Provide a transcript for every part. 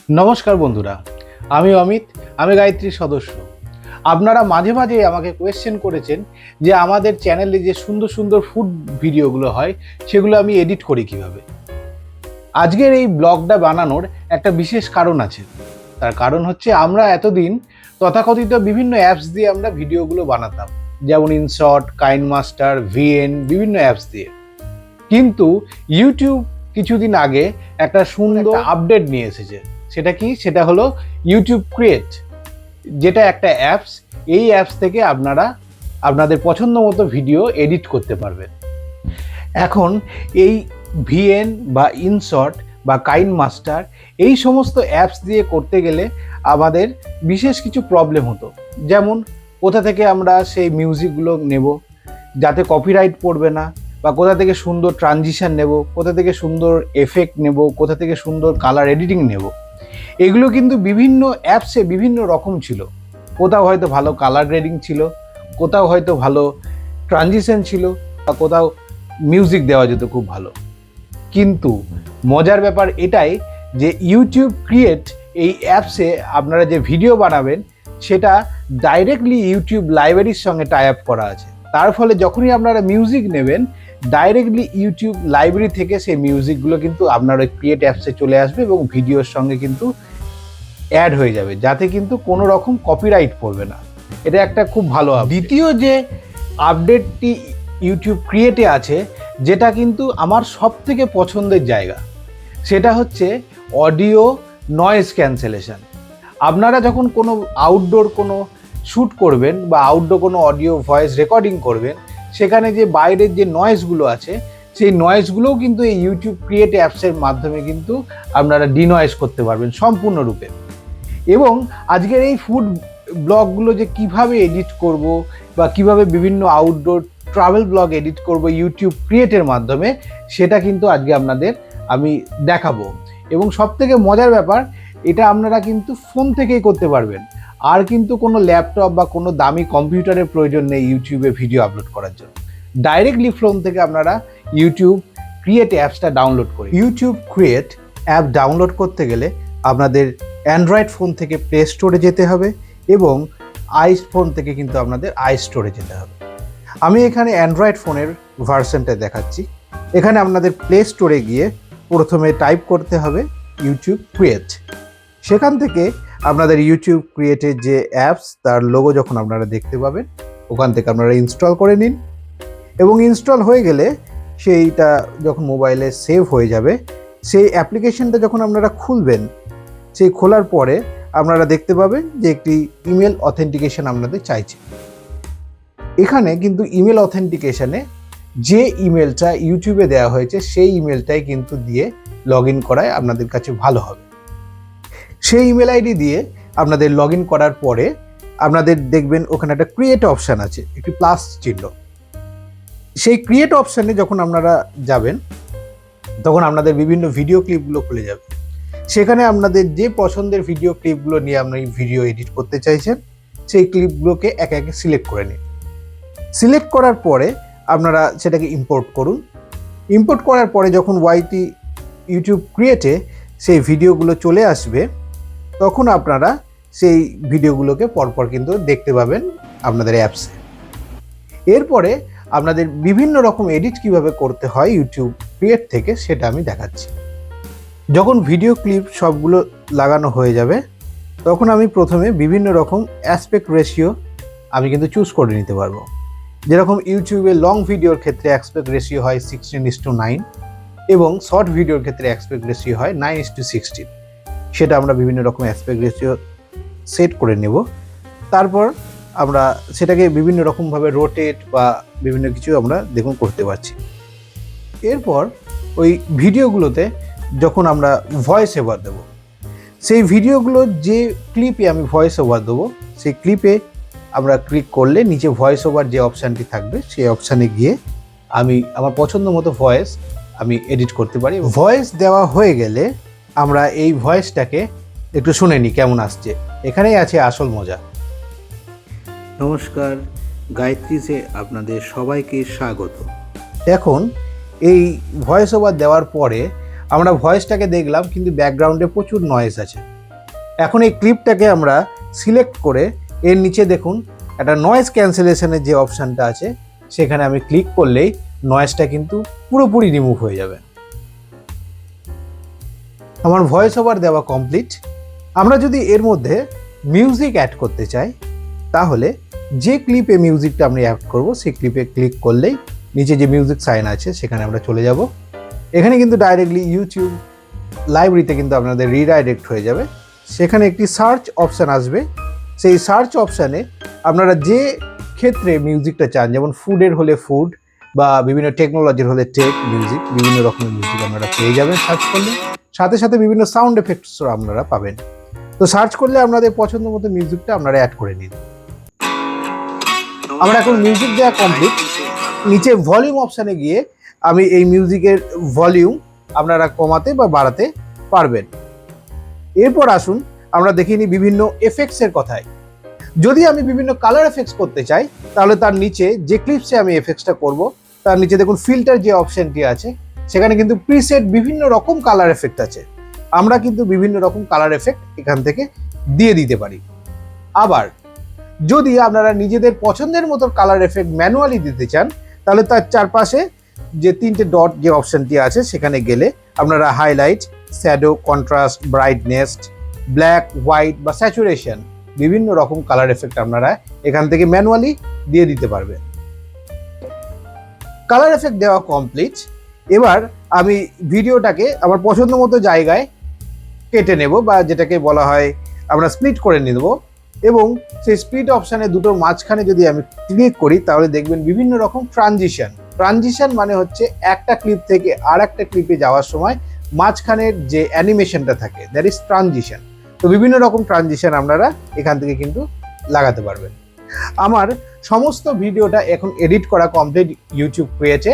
নমস্কার বন্ধুরা, আমি অমিত, আমি গায়ত্রীর সদস্য। আপনারা মাঝে মাঝে আমাকে কোয়েশ্চেন করেছেন যে আমাদের চ্যানেলে যে সুন্দর সুন্দর ফুড ভিডিওগুলো হয় সেগুলো আমি এডিট করি কিভাবে। আজকের এই ব্লগটা বানানোর একটা বিশেষ কারণ আছে। তার কারণ হচ্ছে আমরা এতদিন তথাকথিত বিভিন্ন অ্যাপস দিয়ে আমরা ভিডিওগুলো বানাতাম, যেমন ইনশর্ট, কাইনমাস্টার, ভিএন, বিভিন্ন অ্যাপস দিয়ে। কিন্তু ইউটিউব কিছুদিন আগে একটা সুন্দর আপডেট নিয়ে এসেছে। সেটা কি? সেটা হলো ইউটিউব ক্রিয়েট, যেটা একটা অ্যাপস। এই অ্যাপস থেকে আপনারা আপনাদের পছন্দ মতো ভিডিও এডিট করতে পারবেন। এখন এই ভিএন বা ইনশর্ট বা কাইনমাস্টার এই সমস্ত অ্যাপস দিয়ে করতে গেলে আমাদের বিশেষ কিছু প্রবলেম হতো। যেমন কোথা থেকে আমরা সেই মিউজিকগুলো নেব যাতে কপিরাইট পড়বে না, বা কোথা থেকে সুন্দর ট্রানজিশন নেব, কোথা থেকে সুন্দর এফেক্ট নেব, কোথা থেকে সুন্দর কালার এডিটিং নেব। এগুলো কিন্তু বিভিন্ন অ্যাপসে বিভিন্ন রকম ছিল। কোথাও হয়তো ভালো কালার গ্রেডিং ছিল, কোথাও হয়তো ভালো ট্রানজিশন ছিল, বা কোথাও মিউজিক দেওয়া যেত খুব ভালো। কিন্তু মজার ব্যাপার এটাই যে ইউটিউব ক্রিয়েট এই অ্যাপসে আপনারা যে ভিডিও বানাবেন সেটা ডাইরেক্টলি ইউটিউব লাইব্রেরির সঙ্গে টাই আপ করা আছে। তার ফলে যখনই আপনারা মিউজিক নেবেন ডাইরেক্টলি ইউটিউব লাইব্রেরি থেকে সেই মিউজিকগুলো কিন্তু আপনার ওই ক্রিয়েট অ্যাপসে চলে আসবে এবং ভিডিওর সঙ্গে কিন্তু অ্যাড হয়ে যাবে, যাতে কিন্তু কোনো রকম কপিরাইট পড়বে না। এটা একটা খুব ভালো আপডেট। দ্বিতীয় যে আপডেটটি ইউটিউব ক্রিয়েটে আছে, যেটা কিন্তু আমার সব থেকে পছন্দের জায়গা, সেটা হচ্ছে অডিও নয়েজ ক্যান্সেলেশন। আপনারা যখন কোনো আউটডোর কোনো শ্যুট করবেন বা আউটডোর কোনো অডিও ভয়েস রেকর্ডিং করবেন, সেখানে যে বাইরের যে নয়েজগুলো আছে সেই নয়েজগুলোও কিন্তু এই ইউটিউব ক্রিয়েট অ্যাপসের মাধ্যমে কিন্তু আপনারা ডিনয়েজ করতে পারবেন সম্পূর্ণরূপে। এবং আজকের এই ফুড ব্লগগুলো যে কিভাবে এডিট করব বা কিভাবে বিভিন্ন আউটডোর ট্রাভেল ব্লগ এডিট করব ইউটিউব ক্রিয়েটের মাধ্যমে, সেটা কিন্তু আজকে আপনাদের আমি দেখাবো। এবং সবথেকে মজার ব্যাপার, এটা আপনারা কিন্তু ফোন থেকেই করতে পারবেন। আর কিন্তু কোনো ল্যাপটপ বা কোনো দামি কম্পিউটারের প্রয়োজন নেই ইউটিউবে ভিডিও আপলোড করার জন্য। ডাইরেক্টলি ফোন থেকে আপনারা ইউটিউব ক্রিয়েট অ্যাপসটা ডাউনলোড করে ইউটিউব ক্রিয়েট অ্যাপ ডাউনলোড করতে গেলে আপনাদের অ্যান্ড্রয়েড ফোন থেকে প্লে স্টোরে যেতে হবে এবং আইফোন থেকে কিন্তু আপনাদের আই স্টোরে যেতে হবে। আমি এখানে অ্যান্ড্রয়েড ফোনের ভার্সনটা দেখাচ্ছি। এখানে আপনাদের প্লে স্টোরে গিয়ে প্রথমে টাইপ করতে হবে ইউটিউব ক্রিয়েট। সেখান থেকে আপনাদের ইউটিউব ক্রিয়েটের যে অ্যাপস তার লোগো যখন আপনারা দেখতে পাবেন, ওখান থেকে আপনারা ইনস্টল করে নিন। এবং ইনস্টল হয়ে গেলে সেইটা যখন মোবাইলে সেভ হয়ে যাবে, সেই অ্যাপ্লিকেশনটা যখন আপনারা খুলবেন, সেই খোলার পরে আপনারা দেখতে পাবেন যে একটি ইমেল অথেন্টিকেশন আপনাদের চাইছে। এখানে কিন্তু ইমেল অথেন্টিকেশনে যে ইমেলটা ইউটিউবে দেওয়া হয়েছে সেই ইমেলটাই কিন্তু দিয়ে লগ ইন করায় আপনাদের কাছে ভালো হবে। সেই ইমেল আইডি দিয়ে আপনাদের লগ ইন করার পরে আপনাদের দেখবেন ওখানে একটা ক্রিয়েট অপশান আছে, একটি প্লাস চিহ্ন। সেই ক্রিয়েট অপশানে যখন আপনারা যাবেন তখন আপনাদের বিভিন্ন ভিডিও ক্লিপগুলো খুলে যাবে। সেখানে আপনাদের যে পছন্দের ভিডিও ক্লিপগুলো নিয়ে আপনি ভিডিও এডিট করতে চাইছেন সেই ক্লিপগুলোকে একে একে সিলেক্ট করে নিন। সিলেক্ট করার পরে আপনারা সেটাকে ইম্পোর্ট করুন। ইম্পোর্ট করার পরে যখন ইউটিউব ক্রিয়েটে সেই ভিডিওগুলো চলে আসবে, তখন আপনারা সেই ভিডিওগুলোকে পরপর কিন্তু দেখতে পাবেন আপনাদের অ্যাপসে। এরপরে আপনাদের বিভিন্ন রকম এডিট কিভাবে করতে হয় ইউটিউব ক্রিয়েট থেকে সেটা আমি দেখাচ্ছি। যখন ভিডিও ক্লিপ সবগুলো লাগানো হয়ে যাবে, তখন আমি প্রথমে বিভিন্ন রকম অ্যাসপেক্ট রেশিও আমি কিন্তু চুজ করে নিতে পারবো। যেরকম ইউটিউবে লং ভিডিওর ক্ষেত্রে অ্যাসপেক্ট রেশিও হয় 16:9 এবং শর্ট ভিডিওর ক্ষেত্রে অ্যাসপেক্ট রেশিও হয় 9:16। সেটা আমরা বিভিন্ন রকম অ্যাসপেক্ট রেশিও সেট করে নেব। তারপর আমরা সেটাকে বিভিন্ন রকমভাবে রোটেট বা বিভিন্ন কিছু আমরা দেখুন করতে পারছি। এরপর ওই ভিডিওগুলোতে যখন আমরা ভয়েস ওভার দেবো, সেই ভিডিওগুলোর যে ক্লিপে আমি ভয়েস ওভার দেবো সেই ক্লিপে আমরা ক্লিক করলে নিচে ভয়েস ওভার যে অপশানটি থাকবে সেই অপশানে গিয়ে আমি আমার পছন্দ মতো ভয়েস আমি এডিট করতে পারি। ভয়েস দেওয়া হয়ে গেলে আমরা এই ভয়েসটাকে একটু শুনে নিই কেমন আসছে। এখানেই আছে আসল মজা। নমস্কার, গায়ত্রীসে আপনাদের সবাইকে স্বাগত। এখন এই ভয়েস ওভার দেওয়ার পরে আমরা ভয়েসটাকে দেখলাম, কিন্তু ব্যাকগ্রাউন্ডে প্রচুর নয়েজ আছে। এখন এই ক্লিপটাকে আমরা সিলেক্ট করে এর নিচে দেখুন একটা নয়েজ ক্যান্সেলেশনের যে অপশানটা আছে সেখানে আমি ক্লিক করলেই নয়েজটা কিন্তু পুরোপুরি রিমুভ হয়ে যাবে। আমার ভয়েস ওভার দেওয়া কমপ্লিট। আমরা যদি এর মধ্যে মিউজিক অ্যাড করতে চাই তাহলে যে ক্লিপে মিউজিকটা আমরা অ্যাড করব সেই ক্লিপে ক্লিক করলেই নিচে যে মিউজিক সাইন আছে সেখানে আমরা চলে যাব। এখানে কিন্তু ডাইরেক্টলি ইউটিউব লাইব্রেরিতে কিন্তু আপনাদের রিডাইরেক্ট হয়ে যাবে। সেখানে একটি সার্চ অপশান আসবে, সেই সার্চ অপশানে আপনারা যে ক্ষেত্রে মিউজিকটা চান, যেমন ফুডের হলে ফুড বা বিভিন্ন টেকনোলজির হলে টেক মিউজিক, বিভিন্ন রকমের মিউজিক আপনারা পেয়ে যাবেন সার্চ করলে। সাথে সাথে বিভিন্ন সাউন্ড এফেক্টসও আপনারা পাবেন। তো সার্চ করলে আপনাদের পছন্দ মতো মিউজিকটা আপনারা অ্যাড করে নিন। আমরা এখন মিউজিক দেওয়া কমপ্লিট। নিচে ভলিউম অপশানে গিয়ে আমি এই মিউজিকের ভলিউম আপনারা কমাতে বা বাড়াতে পারবেন। এরপর আসুন আমরা দেখে নিই বিভিন্ন এফেক্টসের কথায়। যদি আমি বিভিন্ন কালার এফেক্টস করতে চাই তাহলে তার নিচে যে ক্লিপসে আমি এফেক্টসটা করব তার নিচে দেখুন ফিল্টার যে অপশনটি আছে সেখানে কিন্তু প্রিসেট বিভিন্ন রকম কালার এফেক্ট আছে। আমরা কিন্তু বিভিন্ন রকম কালার এফেক্ট এখান থেকে দিয়ে দিতে পারি। আবার যদি আপনারা নিজেদের পছন্দের মতো কালার এফেক্ট ম্যানুয়ালি দিতে চান তাহলে তার চারপাশে যে তিনটে ডট যে অপশনটি আছে সেখানে গেলে আপনারা highlight, shadow, contrast, brightness, black, white বা স্যাচুরেশন বিভিন্ন রকম কালার এফেক্ট আপনারা এখান থেকে ম্যানুয়ালি দিয়ে দিতে পারবেন। কালার এফেক্ট দেওয়া কমপ্লিট। এবার আমি ভিডিওটাকে আমার পছন্দ মতো জায়গায় কেটে নেব বা যেটাকে বলা হয় আমরা স্প্লিট করে নেব, এবং সেই স্প্লিট অপশানে দুটোর মাঝখানে যদি আমি ক্লিক করি তাহলে দেখবেন বিভিন্ন রকম ট্রানজিশন মানে হচ্ছে একটা ক্লিপ থেকে আর একটা ক্লিপে যাওয়ার সময় মাঝখানের যে অ্যানিমেশনটা থাকে দ্যাট ইজ ট্রানজিশন। তো বিভিন্ন রকম ট্রানজিশন আপনারা এখান থেকে কিন্তু লাগাতে পারবেন। আমার সমস্ত ভিডিওটা এখন এডিট করা কমপ্লিট ইউটিউব ক্রিয়েটে।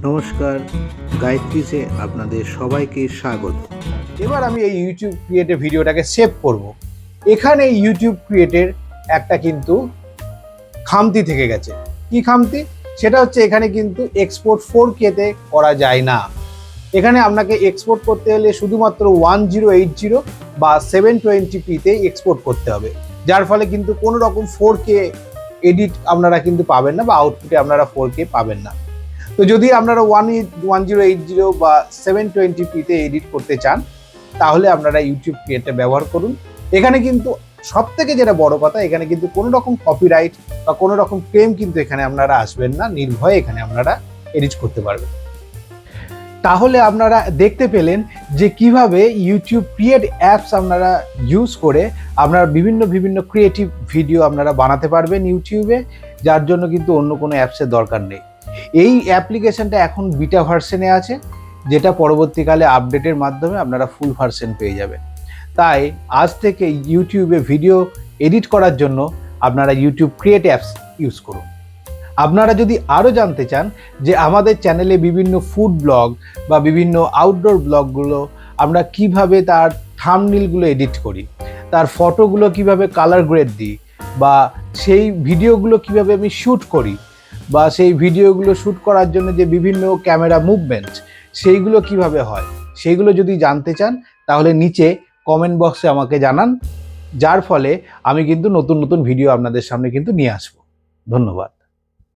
নমস্কার, গায়ত্রীসে আপনাদের সবাইকে স্বাগত। এবার আমি এই ইউটিউব ক্রিয়েটে ভিডিওটাকে সেভ করব। এখানে ইউটিউব ক্রিয়েটের একটা কিন্তু খামতি থেকে গেছে। কি খামতি? সেটা হচ্ছে এখানে কিন্তু এক্সপোর্ট 4K-তে করা যায় না। এখানে আপনাকে এক্সপোর্ট করতে হলে শুধুমাত্র 1080 বা 720p-তে এক্সপোর্ট করতে হবে, যার ফলে কিন্তু কোনো রকম 4K এডিট আপনারা কিন্তু পাবেন না বা আউটপুটে আপনারা 4K পাবেন না। তো যদি আপনারা 1080 বা 720p-তে এডিট করতে চান তাহলে আপনারা ইউটিউব ক্রিয়েটটা ব্যবহার করুন। এখানে কিন্তু সব থেকে যেটা বড় কথা, এখানে কিন্তু কোনো রকম কপিরাইট বা কোনো রকম ক্লেম কিন্তু এখানে আপনারা আসবেন না, নির্ভয়ে এখানে আপনারা এডিট করতে পারবেন। তাহলে আপনারা দেখতে পেলেন যে কিভাবে ইউটিউব ক্রিয়েট অ্যাপস আপনারা ইউজ করে আপনারা বিভিন্ন ক্রিয়েটিভ ভিডিও আপনারা বানাতে পারবেন ইউটিউবে, যার জন্য কিন্তু অন্য কোনো অ্যাপসের দরকার নেই। এই অ্যাপ্লিকেশনটা এখন বিটা ভার্সনে আছে, যেটা পরবর্তীকালে আপডেটের মাধ্যমে আপনারা ফুল ভার্সন পেয়ে যাবেন। তাই আজ থেকে ইউটিউবে ভিডিও এডিট করার জন্য আপনারা ইউটিউব ক্রিয়েট অ্যাপস ইউজ করুন। আপনারা যদি আরও জানতে চান যে আমাদের চ্যানেলে বিভিন্ন ফুড ব্লগ বা বিভিন্ন আউটডোর ব্লগগুলো আমরা কিভাবে তার থাম্বনেইলগুলো এডিট করি, তার ফটোগুলো কিভাবে কালার গ্রেড দিই, বা সেই ভিডিওগুলো কিভাবে আমি শ্যুট করি, বা সেই ভিডিওগুলো শ্যুট করার জন্য যে বিভিন্ন ক্যামেরা মুভমেন্ট সেইগুলো কিভাবে হয়, সেইগুলো যদি জানতে চান তাহলে নিচে কমেন্ট বক্সে আমাকে জানান, যার ফলে আমি কিন্তু নতুন ভিডিও আপনাদের সামনে কিন্তু নিয়ে আসবো। ধন্যবাদ।